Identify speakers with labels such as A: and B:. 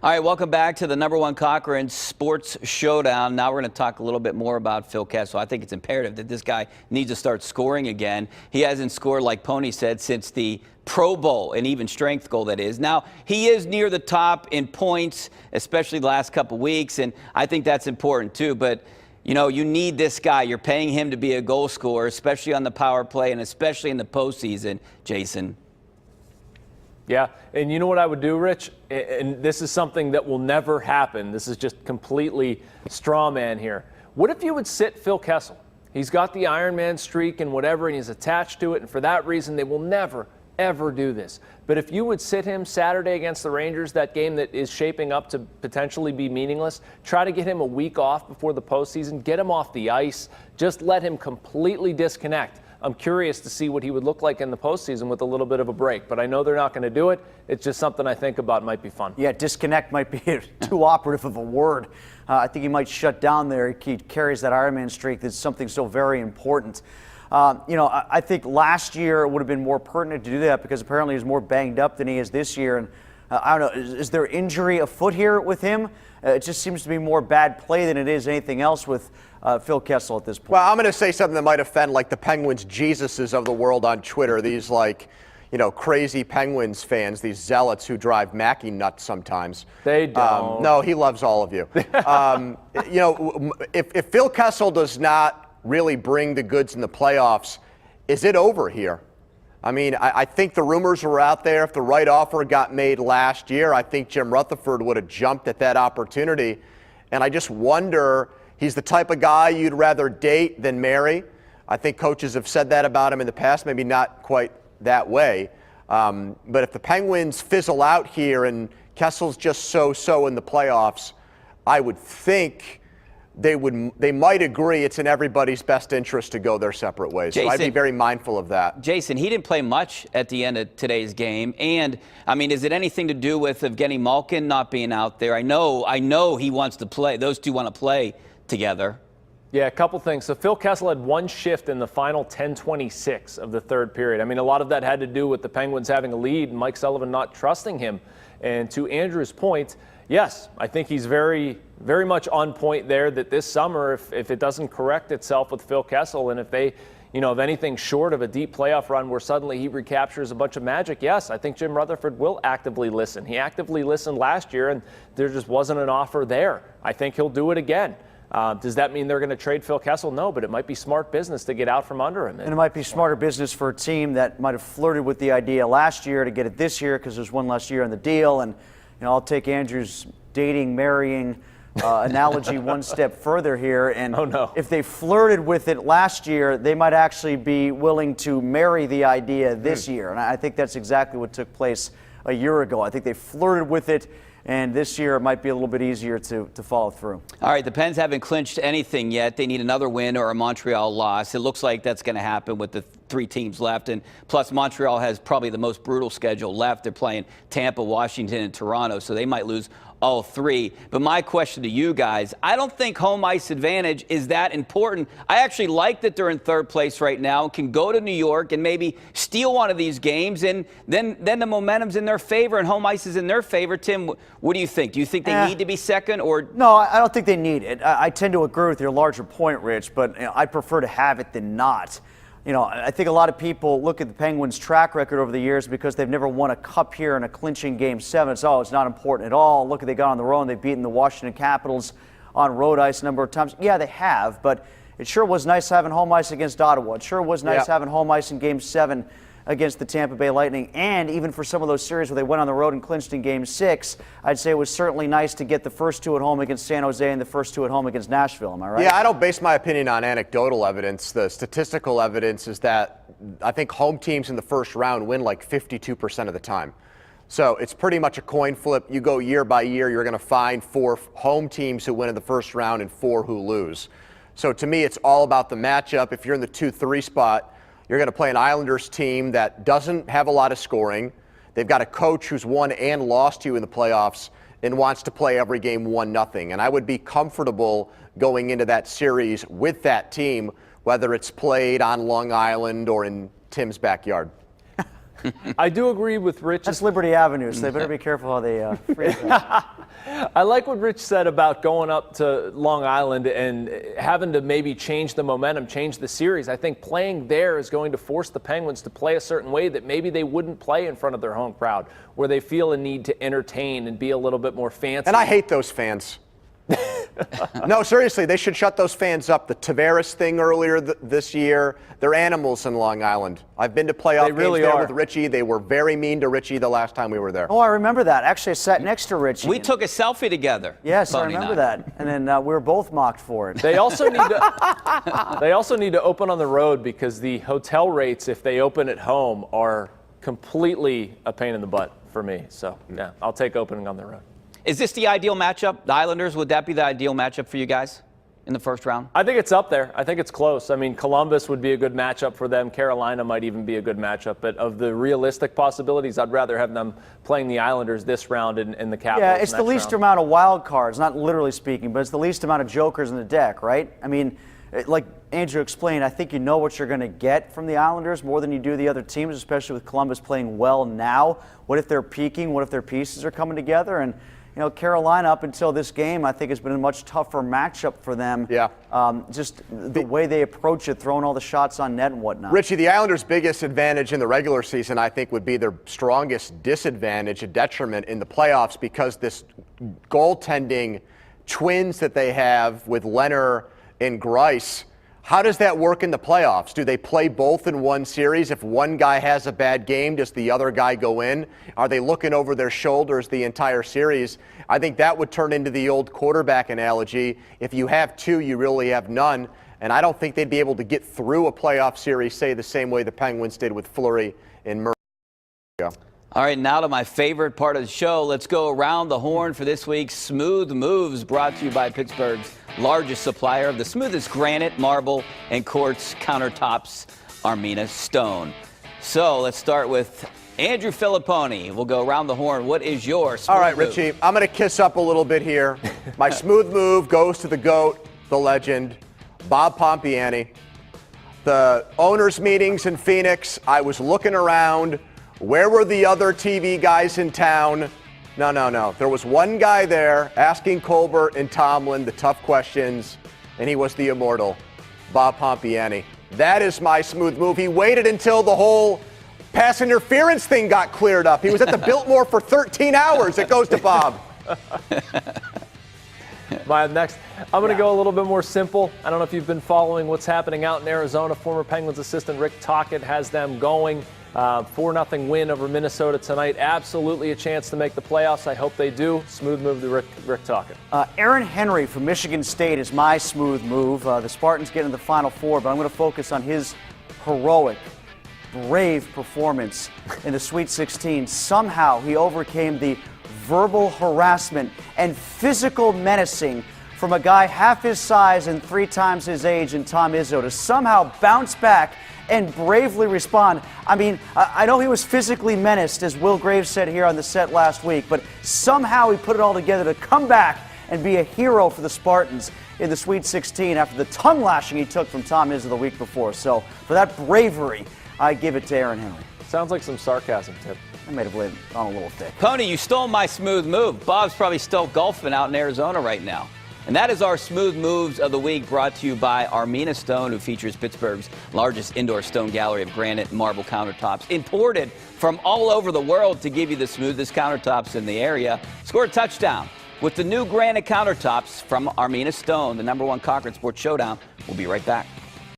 A: All right, welcome back to the #1 Cochran Sports Showdown. Now we're going to talk a little bit more about Phil Kessel. I think it's imperative that this guy needs to start scoring again. He hasn't scored, like Pony said, since the Pro Bowl, an even strength goal, that is. Now, he is near the top in points, especially the last couple weeks, and I think that's important too. But, you know, you need this guy. You're paying him to be a goal scorer, especially on the power play and especially in the postseason, Jason.
B: Yeah, and you know what I would do, Rich? And this is something that will never happen. This is just completely straw man here. What if you would sit Phil Kessel? He's got the Iron Man streak and whatever, and he's attached to it, and for that reason, they will never, ever do this. But if you would sit him Saturday against the Rangers, that game that is shaping up to potentially be meaningless, try to get him a week off before the postseason, get him off the ice, just let him completely disconnect. I'm curious to see what he would look like in the postseason with a little bit of a break, but I know they're not going to do it. It's just something I think about might be fun.
C: Yeah, disconnect might be too operative of a word. I think he might shut down there. He carries that Ironman streak that's something so very important. You know, I think last year it would have been more pertinent to do that because apparently he's more banged up than he is this year. And I don't know, is there injury afoot here with him? It just seems to be more bad play than it is anything else with Phil Kessel at this point.
D: Well, I'm going to say something that might offend like the Penguins Jesuses of the world on Twitter. These crazy Penguins fans, these zealots who drive Mackey nuts sometimes.
B: They don't.
D: No, he loves all of you. You know, if Phil Kessel does not really bring the goods in the playoffs, is it over here? I mean, I think the rumors were out there. If the right offer got made last year, I think Jim Rutherford would have jumped at that opportunity. And I just wonder, he's the type of guy you'd rather date than marry. I think coaches have said that about him in the past, maybe not quite that way. But if the Penguins fizzle out here and Kessel's just so-so in the playoffs, I would think they might agree it's in everybody's best interest to go their separate ways.
A: Jason,
D: so I'd be very mindful of that.
A: Jason, he didn't play much at the end of today's game. And, I mean, is it anything to do with Evgeny Malkin not being out there? I know he wants to play. Those two want to play together.
B: Yeah, a couple things. So Phil Kessel had one shift in the final 10:26 of the third period. I mean, a lot of that had to do with the Penguins having a lead and Mike Sullivan not trusting him. And to Andrew's point, yes, I think he's very, very much on point there that this summer, if it doesn't correct itself with Phil Kessel and if they, you know, if anything short of a deep playoff run where suddenly he recaptures a bunch of magic, yes, I think Jim Rutherford will actively listen. He actively listened last year and there just wasn't an offer there. I think he'll do it again. Does that mean they're going to trade Phil Kessel? No, but it might be smart business to get out from under him.
C: And it might be smarter business for a team that might have flirted with the idea last year to get it this year because there's one less year on the deal. And you know, I'll take Andrew's dating, marrying analogy one step further here. And
B: oh, no.
C: If they flirted with it last year, they might actually be willing to marry the idea this year. And I think that's exactly what took place a year ago. I think they flirted with it. And this year it might be a little bit easier to follow through.
A: All right, the Pens haven't clinched anything yet. They need another win or a Montreal loss. It looks like that's going to happen with the 3 teams left. And plus, Montreal has probably the most brutal schedule left. They're playing Tampa, Washington, and Toronto, so they might lose all 3. But my question to you guys, I don't think home ice advantage is that important. I actually like that they're in 3rd place right now, can go to New York and maybe steal one of these games, and then the momentum's in their favor and home ice is in their favor. Tim, what do you think? Do you think they need to be second? Or
C: no, I don't think they need it. I tend to agree with your larger point, Rich, but you know, I prefer to have it than not. You know, I think a lot of people look at the Penguins' track record over the years because they've never won a cup here in a clinching Game 7. It's not important at all. Look, they got on the road and they've beaten the Washington Capitals on road ice a number of times. Yeah, they have, but it sure was nice having home ice against Ottawa. It sure was nice having home ice in Game 7 against the Tampa Bay Lightning. And even for some of those series where they went on the road and clinched in Game 6, I'd say it was certainly nice to get the first 2 at home against San Jose and the first 2 at home against Nashville. Am I right?
D: Yeah, I don't base my opinion on anecdotal evidence. The statistical evidence is that I think home teams in the first round win like 52% of the time. So it's pretty much a coin flip. You go year by year, you're going to find 4 home teams who win in the first round and 4 who lose. So to me, it's all about the matchup. If you're in the 2-3 spot, you're going to play an Islanders team that doesn't have a lot of scoring. They've got a coach who's won and lost to you in the playoffs and wants to play every game 1-0. And I would be comfortable going into that series with that team, whether it's played on Long Island or in Tim's backyard.
B: I do agree with Rich.
C: That's Liberty Avenue, so they better be careful how they freeze that.
B: I like what Rich said about going up to Long Island and having to maybe change the momentum, change the series. I think playing there is going to force the Penguins to play a certain way that maybe they wouldn't play in front of their home crowd, where they feel a need to entertain and be a little bit more fancy.
D: And I hate those fans. No, seriously, they should shut those fans up. The Tavares thing earlier this year, they're animals in Long Island. I've been to playoff games there with Richie. They were very mean to Richie the last time we were there.
C: Oh, I remember that. Actually, I sat next to Richie.
A: We took a selfie together.
C: Yes, I remember that. And then we were both mocked for it.
B: They also need to. They also need to open on the road because the hotel rates, if they open at home, are completely a pain in the butt for me. So yeah, I'll take opening on the road.
A: Is this the ideal matchup? The Islanders, would that be the ideal matchup for you guys in the first round?
B: I think it's up there. I think it's close. I mean, Columbus would be a good matchup for them. Carolina might even be a good matchup. But of the realistic possibilities, I'd rather have them playing the Islanders this round in the Capitals.
C: Yeah, it's the least amount of wild cards, not literally speaking, but it's the least amount of jokers in the deck, right? I mean, like Andrew explained, I think you know what you're going to get from the Islanders more than you do the other teams, especially with Columbus playing well now. What if they're peaking? What if their pieces are coming together? And you know, Carolina, up until this game, I think has been a much tougher matchup for them.
D: Yeah.
C: Just the way they approach it, throwing all the shots on net and whatnot.
D: Richie, the Islanders' biggest advantage in the regular season, I think, would be their strongest disadvantage, a detriment in the playoffs, because this goaltending twins that they have with Leonard and Greiss. How does that work in the playoffs? Do they play both in one series? If one guy has a bad game, does the other guy go in? Are they looking over their shoulders the entire series? I think that would turn into the old quarterback analogy. If you have two, you really have none. And I don't think they'd be able to get through a playoff series, say, the same way the Penguins did with Fleury and Murray.
A: All right, now to my favorite part of the show. Let's go around the horn for this week's Smooth Moves, brought to you by Pittsburgh's largest supplier of the smoothest granite, marble, and quartz countertops, Armina Stone. So let's start with Andrew Fillipponi. We'll go around the horn. What is your smooth
D: All right,
A: move?
D: Richie, I'm going to kiss up a little bit here. My smooth move goes to the GOAT, the legend, Bob Pompiani. The owners' meetings in Phoenix, I was looking around. Where were the other TV guys in town? No. There was one guy there asking Colbert and Tomlin the tough questions, and he was the immortal, Bob Pompiani. That is my smooth move. He waited until the whole pass interference thing got cleared up. He was at the Biltmore for 13 hours. It goes to Bob.
B: Next, I'm going to go a little bit more simple. I don't know if you've been following what's happening out in Arizona. Former Penguins assistant Rick Tocchet has them going. 4-0 win over Minnesota tonight. Absolutely a chance to make the playoffs. I hope they do. Smooth move to Rick Tocchet.
C: Aaron Henry from Michigan State is my smooth move. The Spartans get in the Final Four, but I'm going to focus on his heroic, brave performance in the Sweet 16. Somehow he overcame the verbal harassment and physical menacing from a guy half his size and 3 times his age in Tom Izzo to somehow bounce back and bravely respond. I mean, I know he was physically menaced, as Will Graves said here on the set last week, but somehow he put it all together to come back and be a hero for the Spartans in the Sweet 16 after the tongue lashing he took from Tom Izzo the week before. So for that bravery, I give it to Aaron Henry.
B: Sounds like some sarcasm, Tip.
C: I might have laid on a little thick.
A: Pony, you stole my smooth move. Bob's probably still golfing out in Arizona right now. And that is our Smooth Moves of the Week, brought to you by Armina Stone, who features Pittsburgh's largest indoor stone gallery of granite and marble countertops, imported from all over the world to give you the smoothest countertops in the area. Score a touchdown with the new granite countertops from Armina Stone, the #1 Cochran Sports Showdown. We'll be right back.